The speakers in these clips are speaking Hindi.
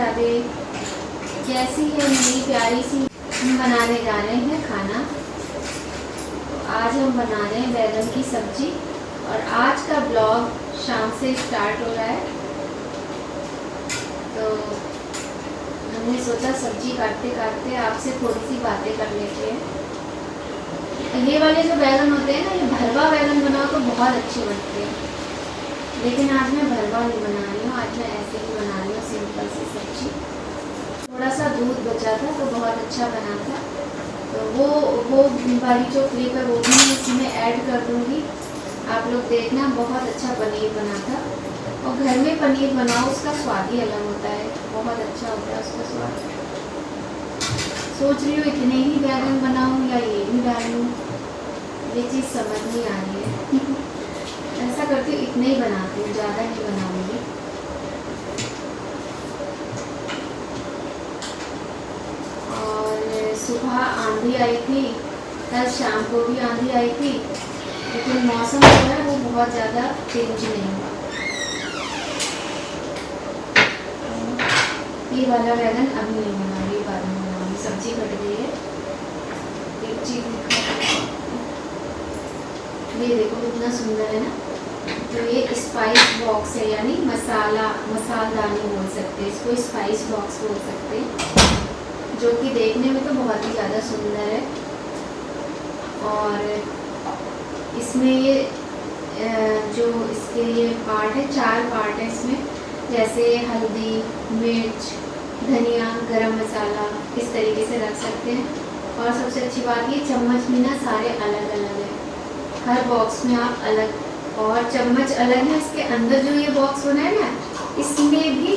राधे। कैसी है मेरी प्यारी सी। हम बनाने जा रहे हैं खाना। तो आज हम बना रहे हैं बैगन की सब्जी और आज का ब्लॉग शाम से स्टार्ट हो रहा है। तो हमने सोचा सब्जी काटते काटते आपसे थोड़ी सी बातें कर लेते हैं। ये वाले जो बैगन होते हैं ना, ये भरवा बैगन बनाओ तो बहुत अच्छे बनते हैं, लेकिन आज मैं भरवा नहीं बना रही हूँ। आज मैं ऐसे ही बना रही हूँ सिंपल सी सब्जी। थोड़ा सा दूध बचा था तो बहुत अच्छा बना था, तो वो वाली जो क्लिप है वो भी मैं इसमें ऐड कर दूँगी। आप लोग देखना, बहुत अच्छा पनीर बना था। और घर में पनीर बनाओ उसका स्वाद ही अलग होता है, बहुत अच्छा होता है उसका स्वाद। सोच रही हूँ इतने ही बैगन बनाऊँ या ये भी डालूँ, ये चीज़ समझ नहीं आ रही है। ऐसा करती हूँ इतने ही बनाती हूँ, ज़्यादा नहीं बनाऊँगी। और सुबह आंधी आई थी, कल शाम को भी आंधी आई थी, लेकिन मौसम जो है वो बहुत ज़्यादा चेंज नहीं हुआ। ये वाला बैगन अभी नहीं बनाऊँगी, बाद में बनाऊँगी। सब्जी कट गई है। एक चीज़ ये देखो कितना सुंदर है ना। तो ये स्पाइस बॉक्स है, यानी मसालदानी बोल सकते हैं इसको, स्पाइस बॉक्स बोल सकते हैं, जो कि देखने में तो बहुत ही ज़्यादा सुंदर है। और इसमें ये जो इसके ये पार्ट है, 4 पार्ट है इसमें, जैसे हल्दी, मिर्च, धनिया, गरम मसाला, इस तरीके से रख सकते हैं। और सबसे अच्छी बात ये चम्मच भी ना सारे अलग अलग है, हर बॉक्स में आप अलग, और चम्मच अलग है। इसके अंदर जो ये बॉक्स बना है ना, इसमें भी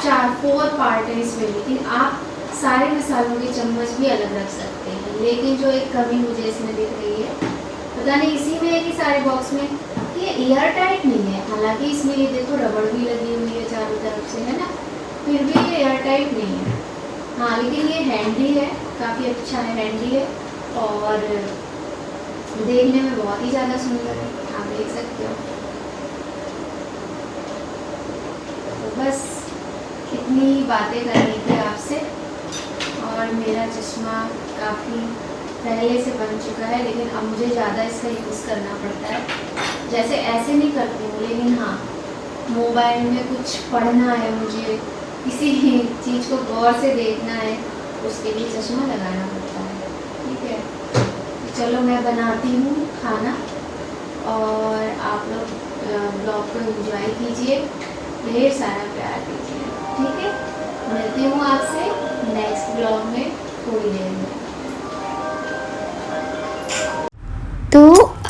4 पार्ट है इसमें, लेकिन आप सारे मसालों के चम्मच भी अलग रख सकते हैं। लेकिन जो एक कमी मुझे इसमें दिख रही है, पता नहीं इसी में है कि सारे बॉक्स में, ये एयर टाइट नहीं है। हालांकि इसमें ये देखो रबड़ भी लगी हुई है चारों तरफ से, है ना, फिर भी ये एयर टाइट नहीं है। हाँ, लेकिन ये हैंडी है, काफ़ी अच्छा है, हैंडी है और देखने में बहुत ही ज़्यादा सुंदर है, आप देख सकते हो। तो बस इतनी बातें करनी थी आपसे। और मेरा चश्मा काफ़ी पहले से बन चुका है, लेकिन अब मुझे ज़्यादा इसका यूज़ करना पड़ता है। जैसे ऐसे नहीं करती हूँ, लेकिन हाँ, मोबाइल में कुछ पढ़ना है मुझे, किसी चीज़ को गौर से देखना है, उसके लिए चश्मा लगाना पड़ता है। ठीक है, चलो मैं बनाती हूँ खाना और आप लोग ब्लॉग को एंजॉय कीजिए, ढेर सारा प्यार दीजिए। ठीक है, मिलती हूँ आपसे नेक्स्ट ब्लॉग में थोड़ी देर में। तो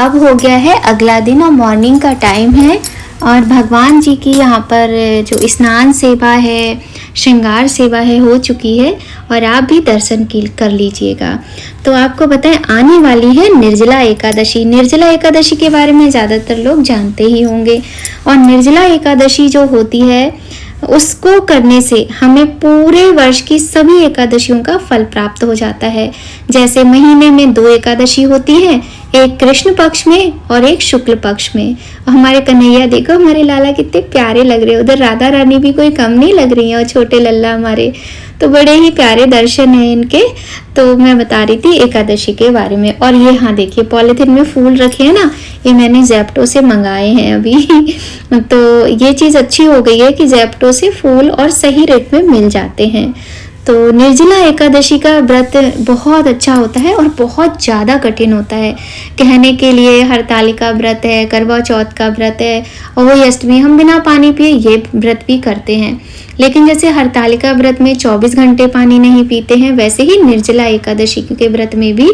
अब हो गया है अगला दिन और मॉर्निंग का टाइम है, और भगवान जी की यहाँ पर जो स्नान सेवा है, श्रृंगार सेवा है, हो चुकी है, और आप भी दर्शन कर लीजिएगा। तो आपको बताएं, आने वाली है निर्जला एकादशी। निर्जला एकादशी के बारे में ज़्यादातर लोग जानते ही होंगे। और निर्जला एकादशी जो होती है, उसको करने से हमें पूरे वर्ष की सभी एकादशियों का फल प्राप्त हो जाता है। जैसे महीने में 2 एकादशी होती हैं, एक कृष्ण पक्ष में और एक शुक्ल पक्ष में। हमारे कन्हैया देखो, हमारे लाला कितने प्यारे लग रहे हैं। उधर राधा रानी भी कोई कम नहीं लग रही है, और छोटे लल्ला हमारे तो बड़े ही प्यारे दर्शन हैं इनके। तो मैं बता रही थी एकादशी के बारे में। और ये हाँ देखिए, पॉलिथीन में फूल रखे हैं ना, ये मैंने ज़ेप्टो से मंगाए हैं अभी। तो ये चीज़ अच्छी हो गई है कि ज़ेप्टो से फूल और सही रेट में मिल जाते हैं। तो निर्जला एकादशी का व्रत बहुत अच्छा होता है और बहुत ज़्यादा कठिन होता है। कहने के लिए हरतालिका व्रत है, करवा चौथ का व्रत है, और वही अष्टमी हम बिना पानी पिए ये व्रत भी करते हैं। लेकिन जैसे हरतालिका व्रत में 24 घंटे पानी नहीं पीते हैं, वैसे ही निर्जला एकादशी के व्रत में भी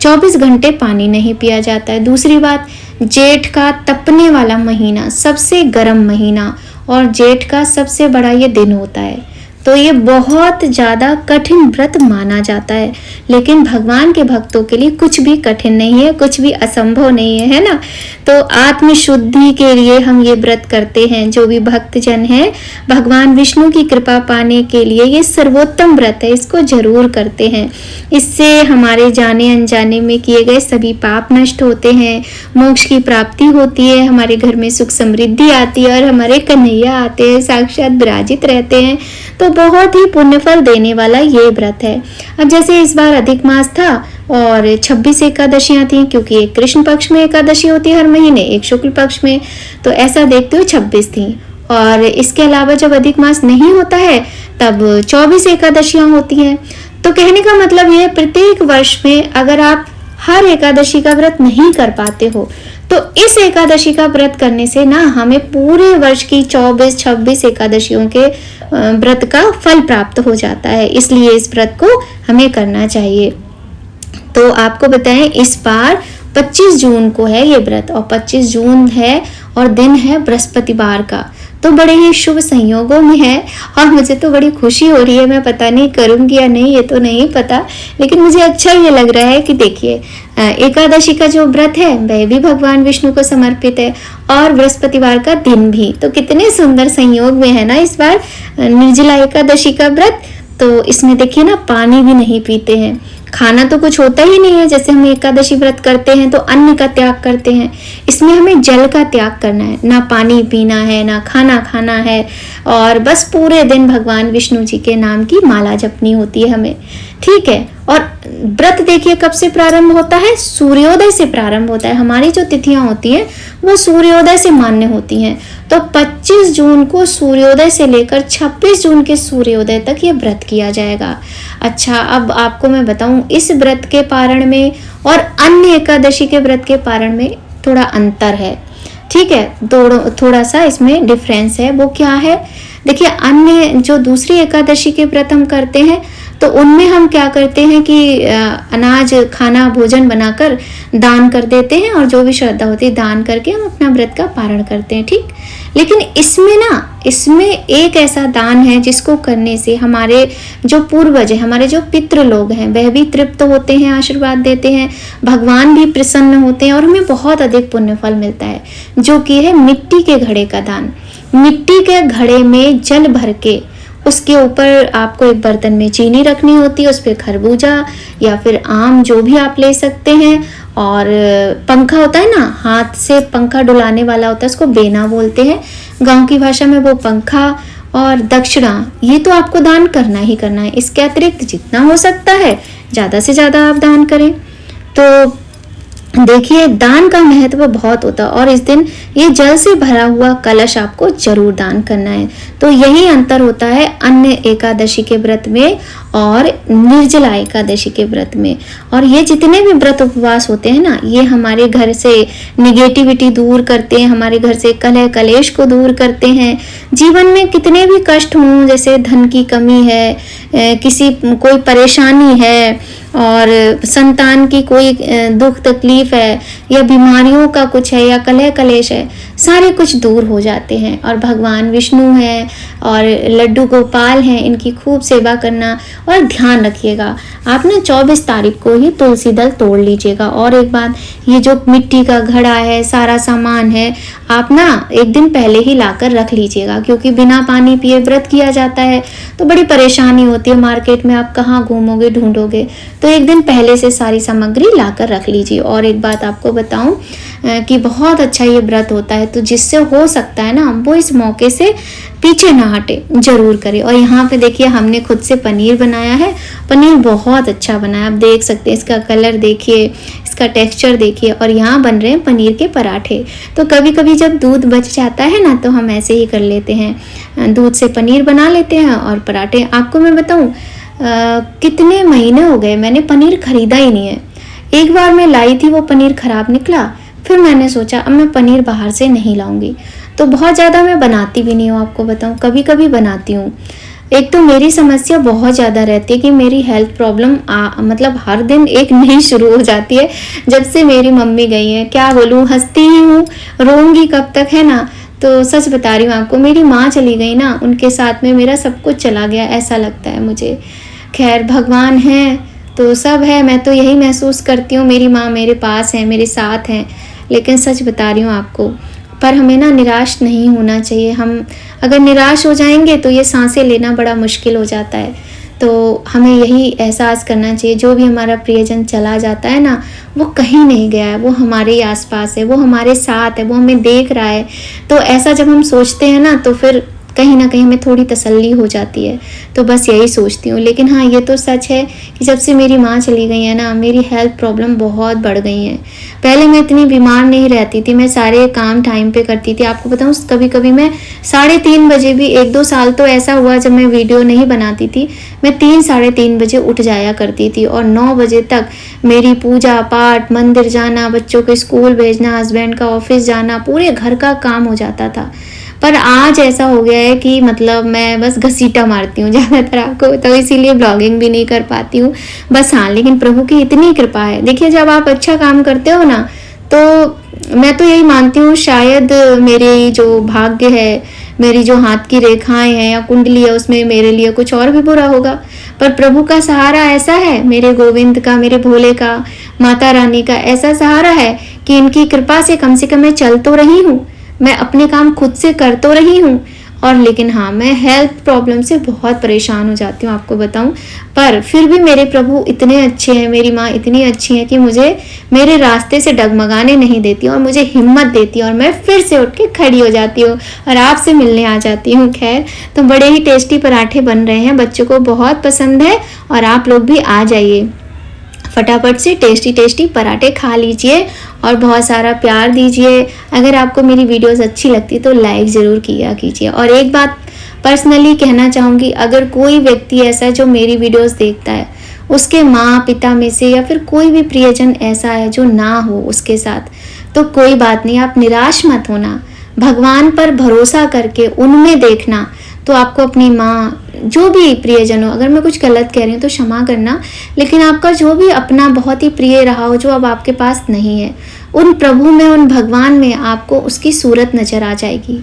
24 घंटे पानी नहीं पिया जाता है। दूसरी बात, जेठ का तपने वाला महीना, सबसे गर्म महीना, और जेठ का सबसे बड़ा ये दिन होता है। तो ये बहुत ज़्यादा कठिन व्रत माना जाता है, लेकिन भगवान के भक्तों के लिए कुछ भी कठिन नहीं है, कुछ भी असंभव नहीं है, है ना। तो आत्म शुद्धि के लिए हम ये व्रत करते हैं। जो भी भक्तजन हैं, भगवान विष्णु की कृपा पाने के लिए ये सर्वोत्तम व्रत है, इसको जरूर करते हैं। इससे हमारे जाने अनजाने में किए गए सभी पाप नष्ट होते हैं, मोक्ष की प्राप्ति होती है, हमारे घर में सुख समृद्धि आती है, और हमारे कन्हैया आते हैं, साक्षात विराजित रहते हैं। तो बहुत ही पुण्यफल देने वाला ये व्रत है। अब जैसे इस बार अधिक मास था और 26 एकादशियां थी, क्योंकि एक कृष्ण पक्ष में एकादशी होती है हर महीने, एक शुक्ल पक्ष में, तो ऐसा देखते हुए 26 थी। और इसके अलावा जब अधिक मास नहीं होता है तब 24 एकादशियां होती हैं। तो कहने का मतलब ये, प्रत्येक वर्ष में अगर आप हर एकादशी का व्रत नहीं कर पाते हो तो इस एकादशी का व्रत करने से ना हमें पूरे वर्ष की 24-26 एकादशियों के व्रत का फल प्राप्त हो जाता है। इसलिए इस व्रत को हमें करना चाहिए। तो आपको बताएं, इस बार 25 जून को है ये व्रत, और 25 जून है और दिन है बृहस्पतिवार का, तो बड़े ही शुभ संयोगों में है। और मुझे तो बड़ी खुशी हो रही है, मैं पता नहीं करूंगी या नहीं ये तो नहीं पता, लेकिन मुझे अच्छा ये लग रहा है कि देखिए एकादशी का जो व्रत है वह भी भगवान विष्णु को समर्पित है और बृहस्पतिवार का दिन भी, तो कितने सुंदर संयोग में है ना इस बार निर्जला एकादशी का व्रत। तो इसमें देखिए ना, पानी भी नहीं पीते हैं, खाना तो कुछ होता ही नहीं है। जैसे हम एकादशी व्रत करते हैं तो अन्न का त्याग करते हैं, इसमें हमें जल का त्याग करना है, ना पानी पीना है ना खाना खाना है, और बस पूरे दिन भगवान विष्णु जी के नाम की माला जपनी होती है हमें, ठीक है। और व्रत देखिए कब से प्रारंभ होता है, सूर्योदय से प्रारंभ होता है। हमारी जो तिथियां होती हैं वो सूर्योदय से मान्य होती हैं। तो 25 जून को सूर्योदय से लेकर 26 जून के सूर्योदय तक ये व्रत किया जाएगा। अच्छा, अब आपको मैं बताऊं, इस व्रत के पारण में और अन्य एकादशी के व्रत के पारण में थोड़ा अंतर है, ठीक है, थोड़ा सा इसमें डिफरेंस है। वो क्या है, देखिए अन्य जो दूसरी एकादशी के व्रत हम करते हैं तो उनमें हम क्या करते हैं कि अनाज खाना भोजन बनाकर दान कर देते हैं, और जो भी श्रद्धा होती है दान करके हम अपना व्रत का पारण करते हैं, ठीक। लेकिन इसमें एक ऐसा दान है जिसको करने से हमारे जो पूर्वज हैं, हमारे जो पितृ लोग हैं, वह भी तृप्त होते हैं, आशीर्वाद देते हैं, भगवान भी प्रसन्न होते हैं और हमें बहुत अधिक पुण्य फल मिलता है, जो कि है मिट्टी के घड़े का दान। मिट्टी के घड़े में जल भर के उसके ऊपर आपको एक बर्तन में चीनी रखनी होती है, उस पर खरबूजा या फिर आम जो भी आप ले सकते हैं, और पंखा होता है ना, हाथ से पंखा डुलाने वाला होता है, उसको बेना बोलते हैं गांव की भाषा में, वो पंखा और दक्षिणा, ये तो आपको दान करना ही करना है। इसके अतिरिक्त जितना हो सकता है ज़्यादा से ज़्यादा आप दान करें। तो देखिए दान का महत्व बहुत होता है, और इस दिन ये जल से भरा हुआ कलश आपको जरूर दान करना है। तो यही अंतर होता है अन्य एकादशी के व्रत में और निर्जला एकादशी के व्रत में। और ये जितने भी व्रत उपवास होते हैं ना, ये हमारे घर से निगेटिविटी दूर करते हैं, हमारे घर से कलह कलेश को दूर करते हैं। जीवन में कितने भी कष्ट हों, जैसे धन की कमी है, कोई परेशानी है, और संतान की कोई दुख तकलीफ है, या बीमारियों का कुछ है, या कलह कलेश है, सारे कुछ दूर हो जाते हैं। और भगवान विष्णु हैं और लड्डू गोपाल हैं, इनकी खूब सेवा करना। और ध्यान रखिएगा आप ना 24 तारीख को ही तुलसी दल तोड़ लीजिएगा। और एक बात, ये जो मिट्टी का घड़ा है, सारा सामान है, आप ना एक दिन पहले ही लाकर रख लीजिएगा, क्योंकि बिना पानी पिए व्रत किया जाता है तो बड़ी परेशानी होती है, मार्केट में आप कहाँ घूमोगे ढूंढोगे। तो एक दिन पहले से सारी सामग्री लाकर रख लीजिए। और एक बात आपको बताऊं कि बहुत अच्छा ये व्रत होता है, तो जिससे हो सकता है ना वो इस मौके से पीछे ना हटे, जरूर करें। और यहाँ पे देखिए हमने खुद से पनीर बनाया है, पनीर बहुत अच्छा बना है, आप देख सकते हैं, इसका कलर देखिए, इसका टेक्सचर देखिए। और यहाँ बन रहे हैं पनीर के पराठे। तो कभी कभी जब दूध बच जाता है ना तो हम ऐसे ही कर लेते हैं, दूध से पनीर बना लेते हैं और पराठे। आपको मैं बताऊं कितने महीने हो गए मैंने पनीर खरीदा ही नहीं है। एक बार मैं लाई थी, वो पनीर खराब निकला, फिर मैंने सोचा अब मैं पनीर बाहर से नहीं लाऊंगी। तो बहुत ज़्यादा मैं बनाती भी नहीं हूँ, आपको बताऊँ, कभी कभी बनाती हूँ। एक तो मेरी समस्या बहुत ज़्यादा रहती है कि मेरी हेल्थ प्रॉब्लम मतलब हर दिन एक नई शुरू हो जाती है जब से मेरी मम्मी गई है। क्या बोलूँ, हंसती ही हूँ, रोऊंगी कब तक, है ना। तो सच बता रही हूँ आपको, मेरी माँ चली गई ना, उनके साथ में मेरा सब कुछ चला गया, ऐसा लगता है मुझे। खैर भगवान है तो सब है, मैं तो यही महसूस करती हूँ, मेरी माँ मेरे पास है, मेरे साथ हैं। लेकिन सच बता रही हूँ आपको, पर हमें ना निराश नहीं होना चाहिए। हम अगर निराश हो जाएंगे तो ये सांसें लेना बड़ा मुश्किल हो जाता है। तो हमें यही एहसास करना चाहिए, जो भी हमारा प्रियजन चला जाता है ना, वो कहीं नहीं गया है, वो हमारे ही आसपास है, वो हमारे साथ है, वो हमें देख रहा है। तो ऐसा जब हम सोचते हैं ना तो फिर कहीं ना कहीं में थोड़ी तसल्ली हो जाती है। तो बस यही सोचती हूँ। लेकिन हाँ, ये तो सच है कि जब से मेरी माँ चली गई है ना, मेरी हेल्थ प्रॉब्लम बहुत बढ़ गई हैं। पहले मैं इतनी बीमार नहीं रहती थी, मैं सारे काम टाइम पे करती थी। आपको बताऊँ, कभी कभी मैं 3:30 बजे भी, 1-2 साल तो ऐसा हुआ जब मैं वीडियो नहीं बनाती थी, मैं 3-3:30 बजे उठ जाया करती थी और 9 बजे तक मेरी पूजा पाठ, मंदिर जाना, बच्चों को स्कूल भेजना, हस्बैंड का ऑफिस जाना, पूरे घर का काम हो जाता था। पर आज ऐसा हो गया है कि मतलब मैं बस घसीटा मारती हूँ ज़्यादातर, आपको बताओ, इसीलिए ब्लॉगिंग भी नहीं कर पाती हूँ बस। हाँ, लेकिन प्रभु की इतनी कृपा है। देखिए, जब आप अच्छा काम करते हो ना, तो मैं तो यही मानती हूँ, शायद मेरी जो भाग्य है, मेरी जो हाथ की रेखाएं हैं या कुंडली है, उसमें मेरे लिए कुछ और भी बुरा होगा। पर प्रभु का सहारा ऐसा है, मेरे गोविंद का, मेरे भोले का, माता रानी का ऐसा सहारा है कि इनकी कृपा से कम मैं चल तो रही हूँ, मैं अपने काम खुद से कर तो रही हूँ। और लेकिन हाँ, मैं हेल्थ प्रॉब्लम से बहुत परेशान हो जाती हूँ, आपको बताऊँ। पर फिर भी मेरे प्रभु इतने अच्छे हैं, मेरी माँ इतनी अच्छी है कि मुझे मेरे रास्ते से डगमगाने नहीं देती और मुझे हिम्मत देती है और मैं फिर से उठ के खड़ी हो जाती हूँ और आपसे मिलने आ जाती हूँ। खैर, तो बड़े ही टेस्टी पराठे बन रहे हैं, बच्चों को बहुत पसंद है और आप लोग भी आ जाइए, फटाफट से टेस्टी टेस्टी पराठे खा लीजिए और बहुत सारा प्यार दीजिए। अगर आपको मेरी वीडियोस अच्छी लगती तो लाइक ज़रूर किया कीजिए। और एक बात पर्सनली कहना चाहूँगी, अगर कोई व्यक्ति ऐसा है जो मेरी वीडियोस देखता है, उसके माँ पिता में से या फिर कोई भी प्रियजन ऐसा है जो ना हो उसके साथ, तो कोई बात नहीं, आप निराश मत होना। भगवान पर भरोसा करके उनमें देखना, तो आपको अपनी माँ, जो भी प्रियजन हो, अगर मैं कुछ गलत कह रही हूँ तो क्षमा करना, लेकिन आपका जो भी अपना बहुत ही प्रिय रहा हो जो अब आपके पास नहीं है, उन प्रभु में, उन भगवान में आपको उसकी सूरत नज़र आ जाएगी।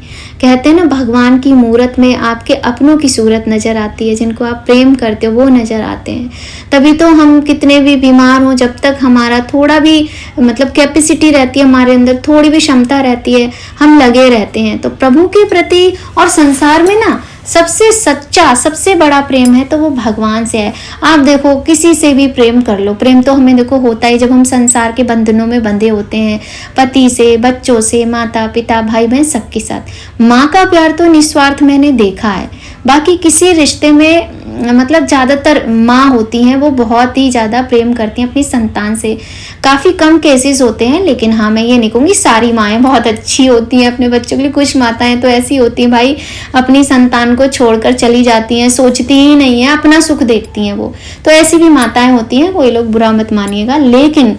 कहते हैं ना, भगवान की मूरत में आपके अपनों की सूरत नज़र आती है, जिनको आप प्रेम करते हो वो नज़र आते हैं। तभी तो हम कितने भी बीमार हों, जब तक हमारा थोड़ा भी मतलब कैपेसिटी रहती है, हमारे अंदर थोड़ी भी क्षमता रहती है, हम लगे रहते हैं। तो प्रभु के प्रति और संसार में ना सबसे सच्चा, सबसे बड़ा प्रेम है तो वो भगवान से है। आप देखो, किसी से भी प्रेम कर लो, प्रेम तो हमें देखो होता है जब हम संसार के बंधनों में बंधे होते हैं, पति से, बच्चों से, माता पिता, भाई बहन, सबके साथ। माँ का प्यार तो निस्वार्थ मैंने देखा है, बाकी किसी रिश्ते में मतलब ज़्यादातर माँ होती हैं, वो बहुत ही ज़्यादा प्रेम करती हैं अपनी संतान से। काफ़ी कम केसेस होते हैं, लेकिन हाँ, मैं ये नहीं कहूँगी सारी माएँ बहुत अच्छी होती हैं अपने बच्चों के लिए। कुछ माताएं तो ऐसी होती हैं भाई, अपनी संतान को छोड़कर चली जाती हैं, सोचती ही नहीं है, अपना सुख देखती हैं वो। तो ऐसी भी माताएं होती हैं, कोई लोग बुरा मत मानिएगा। लेकिन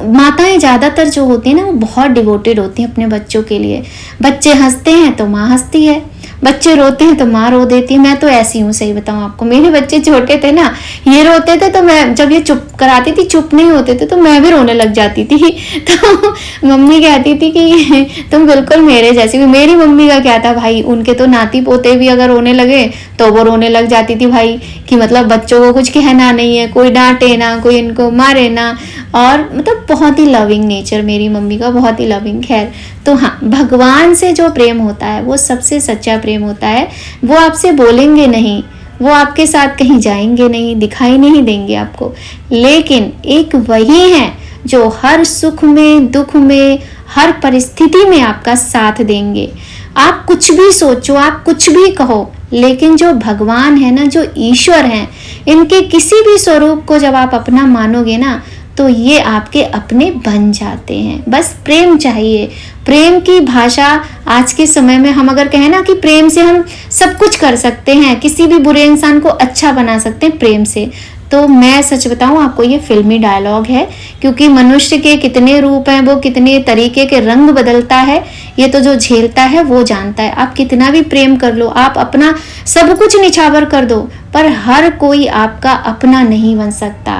माताएं ज़्यादातर जो होती हैं ना, वो बहुत डिवोटेड होती हैं अपने बच्चों के लिए। बच्चे हंसते हैं तो माँ हंसती है, बच्चे रोते हैं तो माँ रो देती है। मैं तो ऐसी हूँ, सही बताऊँ आपको। मेरे बच्चे छोटे थे ना, ये रोते थे तो मैं, जब ये चुप कराती थी, चुप नहीं होते थे तो मैं भी रोने लग जाती थी। तो मम्मी कहती थी कि तुम बिल्कुल मेरे जैसी हो। मेरी मम्मी का क्या था भाई, उनके तो नाती पोते भी अगर रोने लगे तो वो रोने लग जाती थी भाई, कि मतलब बच्चों को कुछ कहना नहीं है, कोई डांटे ना, कोई इनको मारे ना, और मतलब बहुत ही लविंग नेचर मेरी मम्मी का, बहुत ही लविंग। खैर, तो हाँ, भगवान से जो प्रेम होता है वो सबसे सच्चा प्रेम होता है। वो आपसे बोलेंगे नहीं, वो आपके साथ कहीं जाएंगे नहीं, दिखाई नहीं देंगे आपको, लेकिन एक वही है जो हर सुख में, दुख में, हर परिस्थिति में आपका साथ देंगे। आप कुछ भी सोचो, आप कुछ भी कहो, लेकिन जो भगवान है ना, जो ईश्वर हैं, इनके किसी भी स्वरूप को जब आप अपना मानोगे ना, तो ये आपके अपने बन जाते हैं। बस प्रेम चाहिए। प्रेम की भाषा आज के समय में हम अगर कहें ना कि प्रेम से हम सब कुछ कर सकते हैं, किसी भी बुरे इंसान को अच्छा बना सकते हैं प्रेम से, तो मैं सच बताऊं आपको, ये फिल्मी डायलॉग है। क्योंकि मनुष्य के कितने रूप हैं, वो कितने तरीके के रंग बदलता है, ये तो जो झेलता है वो जानता है। आप कितना भी प्रेम कर लो, आप अपना सब कुछ निछावर कर दो, पर हर कोई आपका अपना नहीं बन सकता।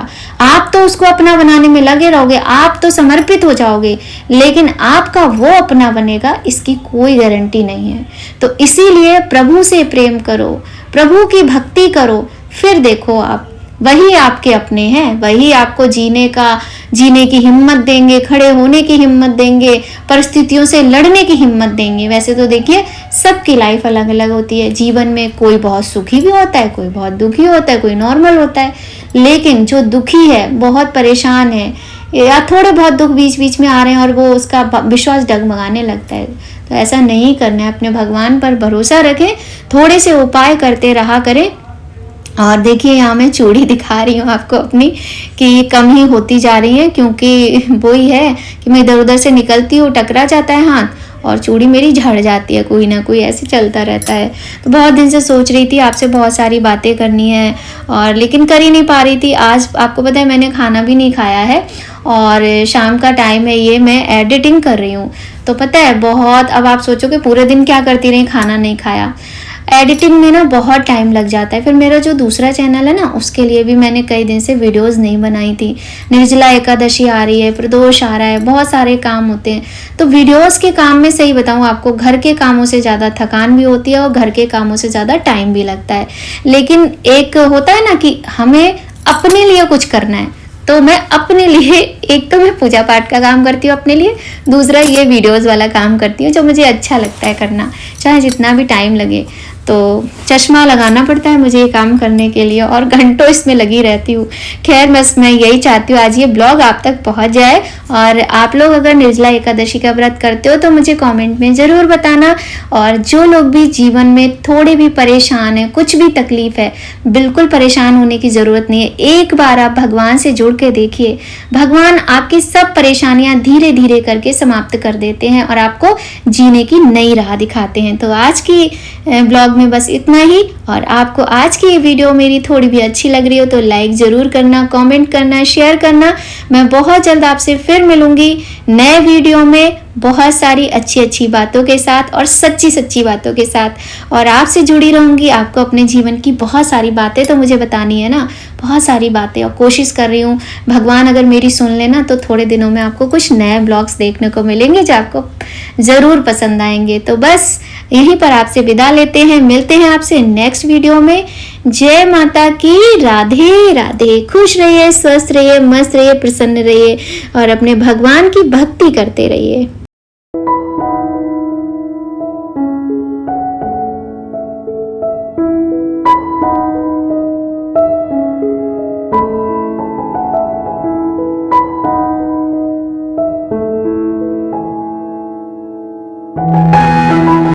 आप तो उसको अपना बनाने में लगे रहोगे, आप तो समर्पित हो जाओगे, लेकिन आपका वो अपना बनेगा इसकी कोई गारंटी नहीं है। तो इसीलिए प्रभु से प्रेम करो, प्रभु की भक्ति करो, फिर देखो आप, वही आपके अपने हैं, वही आपको जीने की हिम्मत देंगे, खड़े होने की हिम्मत देंगे, परिस्थितियों से लड़ने की हिम्मत देंगे। वैसे तो देखिए, सबकी लाइफ अलग अलग होती है। जीवन में कोई बहुत सुखी भी होता है, कोई बहुत दुखी होता है, कोई नॉर्मल होता है, लेकिन जो दुखी है, बहुत परेशान है, या थोड़े बहुत दुख बीच बीच में आ रहे हैं और वो उसका विश्वास डगमगाने लगता है। तो ऐसा नहीं करना है, अपने भगवान पर भरोसा रखें, थोड़े से उपाय करते रहा करें। और देखिए यहाँ मैं चूड़ी दिखा रही हूँ आपको अपनी कि ये कम ही होती जा रही है, क्योंकि वही है कि मैं इधर उधर से निकलती हूँ, टकरा जाता है हाथ और चूड़ी मेरी झड़ जाती है, कोई ना कोई ऐसे चलता रहता है। तो बहुत दिन से सोच रही थी आपसे बहुत सारी बातें करनी है और लेकिन कर ही नहीं पा रही थी। आज आपको पता है मैंने खाना भी नहीं खाया है और शाम का टाइम है, ये मैं एडिटिंग कर रही हूँ। तो पता है बहुत, अब आप सोचोगे पूरे दिन क्या करती रही, खाना नहीं खाया। एडिटिंग में ना बहुत टाइम लग जाता है। फिर मेरा जो दूसरा चैनल है ना, उसके लिए भी मैंने कई दिन से वीडियोस नहीं बनाई थी। निर्जला एकादशी आ रही है, प्रदोष आ रहा है, बहुत सारे काम होते हैं। तो वीडियोस के काम में सही बताऊं आपको, घर के कामों से ज़्यादा थकान भी होती है और घर के कामों से ज़्यादा टाइम भी लगता है। लेकिन एक होता है ना कि हमें अपने लिए कुछ करना है, तो मैं अपने लिए एक तो मैं पूजा पाठ का काम करती हूँ अपने लिए, दूसरा ये वीडियोस वाला काम करती हूँ जो मुझे अच्छा लगता है करना, चाहे जितना भी टाइम लगे। तो चश्मा लगाना पड़ता है मुझे ये काम करने के लिए और घंटों इसमें लगी रहती हूँ। खैर बस मैं यही चाहती हूँ आज ये ब्लॉग आप तक पहुँच जाए। और आप लोग अगर निर्जला एकादशी का व्रत करते हो तो मुझे कमेंट में ज़रूर बताना। और जो लोग भी जीवन में थोड़े भी परेशान हैं, कुछ भी तकलीफ है, बिल्कुल परेशान होने की ज़रूरत नहीं है। एक बार आप भगवान से जुड़ के देखिए, भगवान आपकी सब परेशानियाँ धीरे धीरे करके समाप्त कर देते हैं और आपको जीने की नई राह दिखाते हैं। तो आज की ब्लॉग में बस इतना ही। और आपको आज की ये वीडियो मेरी थोड़ी भी अच्छी लग रही हो तो लाइक ज़रूर करना, कमेंट करना, शेयर करना। मैं बहुत जल्द आपसे फिर मिलूंगी नए वीडियो में बहुत सारी अच्छी अच्छी बातों के साथ और सच्ची सच्ची बातों के साथ। और आपसे जुड़ी रहूंगी। आपको अपने जीवन की बहुत सारी बातें तो मुझे बतानी है ना, बहुत सारी बातें, और कोशिश कर रही हूँ भगवान अगर मेरी सुन लेना तो थोड़े दिनों में आपको कुछ नए ब्लॉग्स देखने को मिलेंगे जो आपको ज़रूर पसंद आएंगे। तो बस यहीं पर आपसे विदा लेते हैं, मिलते हैं आपसे नेक्स्ट वीडियो में। जय माता की, राधे राधे। खुश रहिए, स्वस्थ रहिए, मस्त रहिए, प्रसन्न रहिए और अपने भगवान की भक्ति करते रहिए।